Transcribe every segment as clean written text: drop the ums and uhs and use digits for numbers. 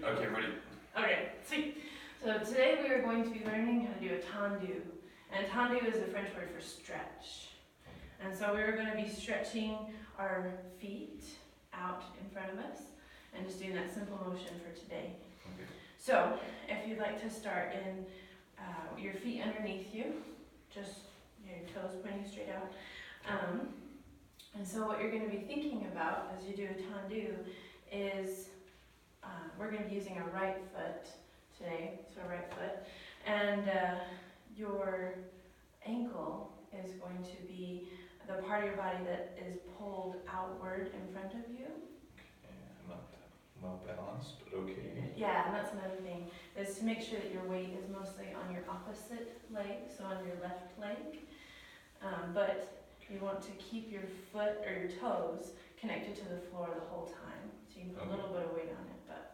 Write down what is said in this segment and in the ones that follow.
Okay, ready. Okay, sweet. So today we are going to be learning how to do a tendu. And tendu is the French word for stretch. And so we're going to be stretching our feet out in front of us and just doing that simple motion for today. Okay. So if you'd like to start in your feet underneath you, just your toes pointing straight out. And so what you're going to be thinking about as you do a tendu is we're going to be using our right foot today, so our right foot, and your ankle is going to be the part of your body that is pulled outward in front of you. Okay, not balanced, but okay. Yeah, and that's another thing, is to make sure that your weight is mostly on your opposite leg, so on your left leg. But you want to keep your foot or your toes connected to the floor the whole time. So you can put a little bit of weight on it, but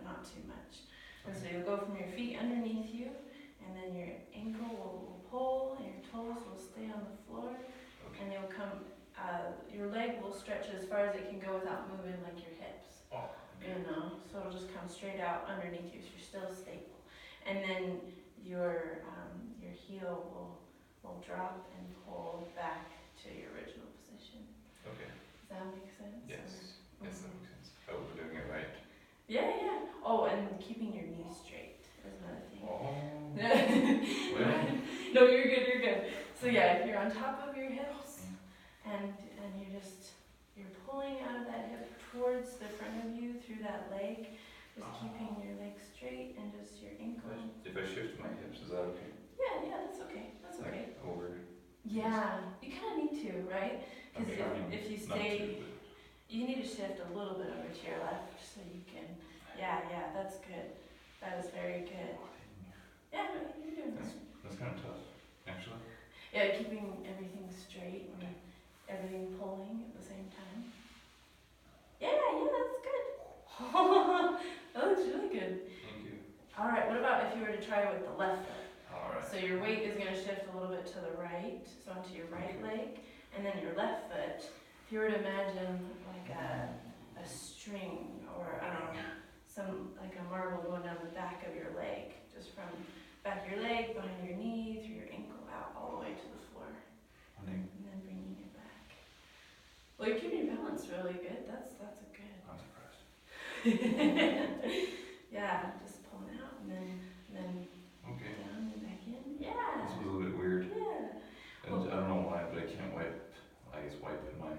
not too much. And so you'll go from your feet underneath you, and then your ankle will pull, and your toes will stay on the floor, and you'll come, your leg will stretch as far as it can go without moving like your hips. So it'll just come straight out underneath you, so you're still stable. And then your heel will drop and pull back to your original position. Okay. Does that make sense? Yes. Yes, that makes sense. I hope we're doing it right. Yeah. Oh, and keeping your knees straight is another thing. Oh. No, you're good. So yeah, if you're on top of your hips and you're pulling out of that hip towards the front of you through that leg, just keeping your leg straight and just your ankle. If I shift my hips, is that okay? Yeah, that's okay. Like over? Yeah, you kind of need to, right? Because if you stay, you need to shift a little bit over to your left so you can. Yeah, that's good. That is very good. Yeah, you're doing this. That's kind of tough, actually. Yeah, keeping everything straight and everything pulling at the same time. Yeah, that's good. That looks really good. Thank you. All right, what about if you were to try with the left foot? All right. So your weight is going to shift a little bit to the right, so onto your right leg, and then your left foot. If you were to imagine like a string or some like a marble going down the back of your leg, just from back of your leg, behind your knee, through your ankle, out all the way to the floor, and then bringing it back. Well, you're keeping your balance really good. That's a good. I'm surprised. Yeah, just pulling out and then Okay. down and back in. Yeah. This was a little bit weird. Yeah. And I don't know why, but I can't wipe my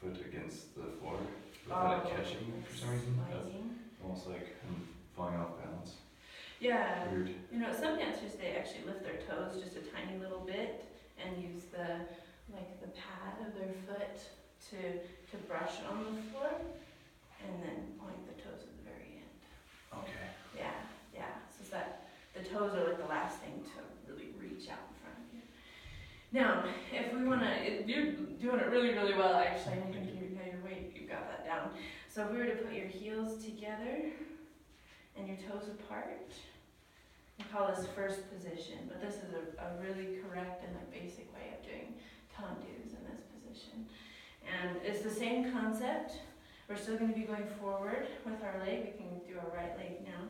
foot against the floor without it catching for some reason. That's almost like I'm falling off balance. Yeah. Weird. Some dancers, they actually lift their toes just a tiny little bit and use the pad of their foot to brush on the floor, and then point the toes at the very end. Okay. Yeah. So that the toes are like the last thing to really reach out in front of you. Now, if we want to, you're doing it really, really well, actually. I think you know your weight, you got that down. So if we were to put your heels together and your toes apart, we call this first position, but this is a really correct and basic way of doing tendus in this position. And it's the same concept. We're still going to be going forward with our leg. We can do our right leg now.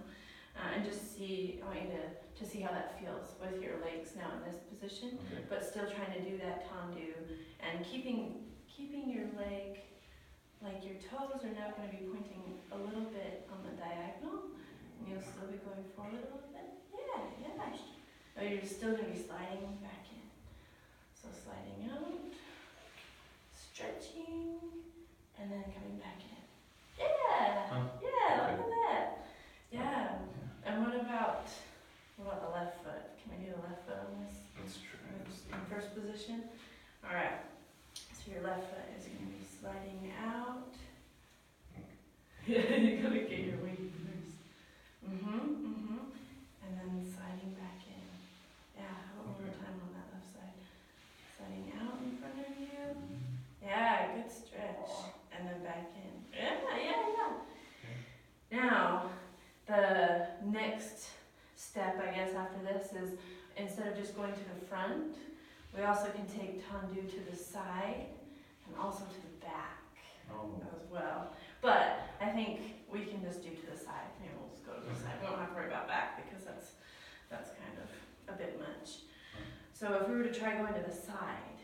And just I want you to see how that feels with your legs now in this position, but still trying to do that tendu and keeping your leg, like your toes are now going to be pointing a little bit on the diagonal, and you'll still be going forward a little bit. Yeah. Oh, you're still going to be sliding back in. So sliding out, stretching, and then coming back in. Yeah, look at that. Yeah. And what about the left foot? Can we do the left foot on this? Let's try. In first position? Alright. So your left foot is going to be sliding out. Yeah, you gotta get your weight first. And then sliding back in. Yeah, one more time on that left side. Sliding out in front of you. Yeah, good stretch. And then back in. Yeah. Now, the next step, I guess, after this is instead of just going to the front, we also can take tendu to the side and also to the back as well. But I think we can just do to the side. Maybe we'll just go to the side. We don't have to worry about back because that's kind of a bit much. So if we were to try going to the side,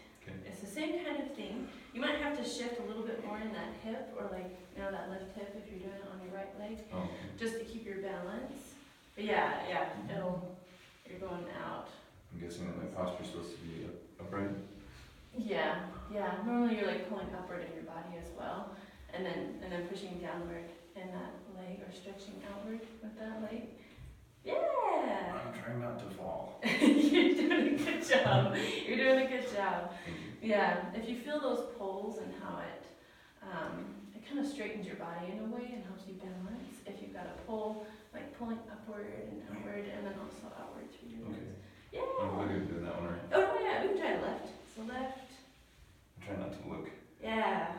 it's the same kind of thing. You might have to shift a little bit more in that hip, or like, you know, that left hip if you're doing it on your right leg, just to keep your balance. But yeah, you're going out. I'm guessing that my posture is supposed to be upright. Yeah. Normally you're like pulling upward in your body as well, and then pushing downward in that leg, or stretching outward with that leg. Yeah. I'm trying not to fall. You're doing a good job. You're doing a good job. Yeah. If you feel those pulls and how it kind of straightens your body in a way and helps you balance. If you've got a pull, like pulling upward and outward, and then also outward through your legs. Yeah. I'm looking at doing that one right. Oh yeah, we can try left. So left. I'm trying not to look. Yeah.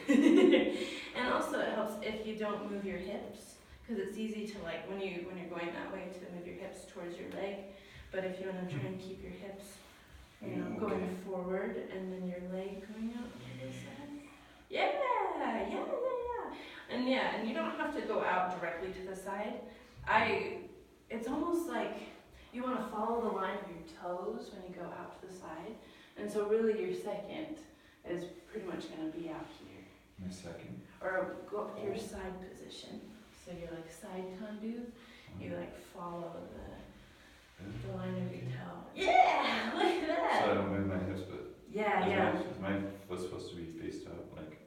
And also it helps if you don't move your hips, because it's easy to like when you're going that way to move your hips towards your leg. But if you want to try and keep your hips, going forward, and then your leg going out to the side. Yeah. And you don't have to go out directly to the side. It's almost like you want to follow the line of your toes when you go out to the side. And so really your second is pretty much going to be out here. My second. Or go up to your side position. So you're like side tendu. You like follow the line of your toe. Yeah, look at that. So I don't move my hips, but is my foot supposed to be faced out like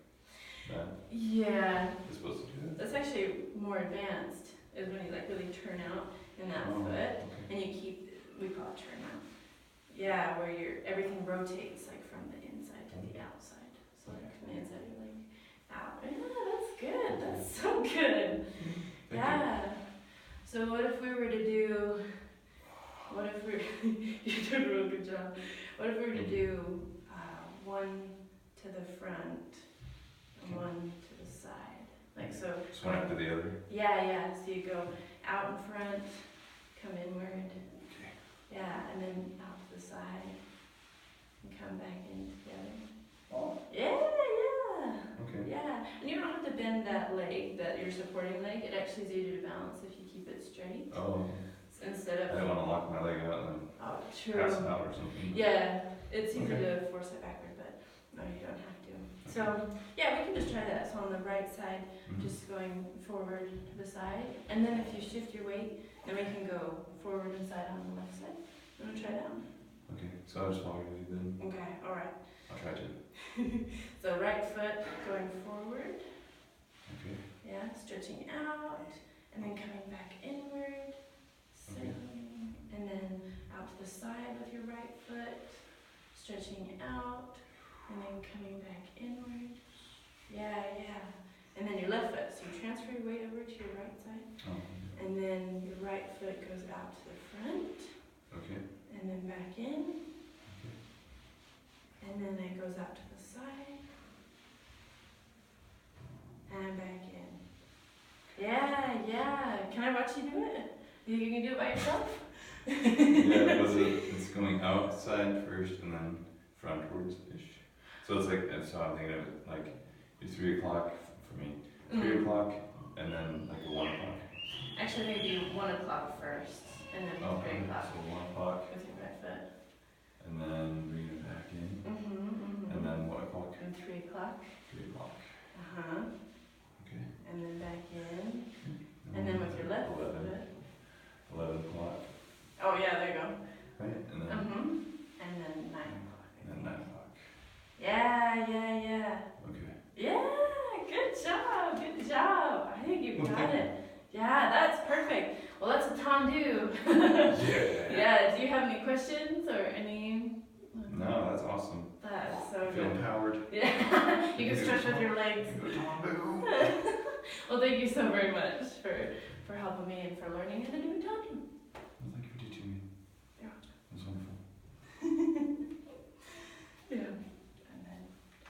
that? Yeah. It's supposed to do that? That's actually more advanced, is when you like really turn out in that foot, and you keep, we call it turn out. Yeah, where everything rotates like from the inside to the outside. So like from the inside you're like out. Yeah, that's good. That's so good. So what if we were to do, you're doing a real good job. What if we were to do one to the front and one to the side? Like so. Just one after the other? Yeah. So you go out in front, come inward. Okay. Yeah, and then out to the side, and come back in together. Oh. Yeah. Okay. Yeah, and you don't have to bend that leg, your supporting leg. It actually is easier to balance if you keep it straight. Oh. Instead of. I don't want to lock my leg out and true. pass it out or something. Yeah, it's easy to force it backward, but no, you don't have to. So, yeah, we can just try that. So on the right side, just going forward to the side. And then if you shift your weight, then we can go forward and side on the left side. You want to try that one? Okay, so I'll just follow you then. Okay, alright. I'll try to. So right foot going forward. Okay. Yeah, stretching out, and then coming back inward. Settling, and then out to the side with your right foot, stretching out, and then coming back inward. Yeah. And then your left foot, so you transfer your weight over to your right side, and then your right foot goes out to the front, and then back in, and then it goes out to the side, and back in. Yeah. Can I watch you do it? You think you can do it by yourself? Yeah, because it's going outside first and then frontwards-ish. So it's like, so I'm thinking of it like, it's 3 o'clock for me. 3 o'clock, and then like a 1 o'clock. Actually, maybe 1 o'clock first, and then 3 o'clock. So 1 o'clock. With your right foot. And then bring it back in. And then what o'clock? And 3 o'clock. 3 o'clock. Okay. And then back in. And then with your left foot. 11 o'clock. Oh yeah, there you go. Right, and then. And then 9 o'clock. And then 9 o'clock. Yeah. Okay. Yeah, good job. I think you got it. Yeah, that's perfect. Well, that's a tendu. Yeah, do you have any questions or any? No, that's awesome. That's so I feel good. empowered. Yeah, you can stretch with your legs. Well, thank you so very much for helping me and for learning how to do a tendu. Well, thank you for teaching me. Yeah. It was wonderful.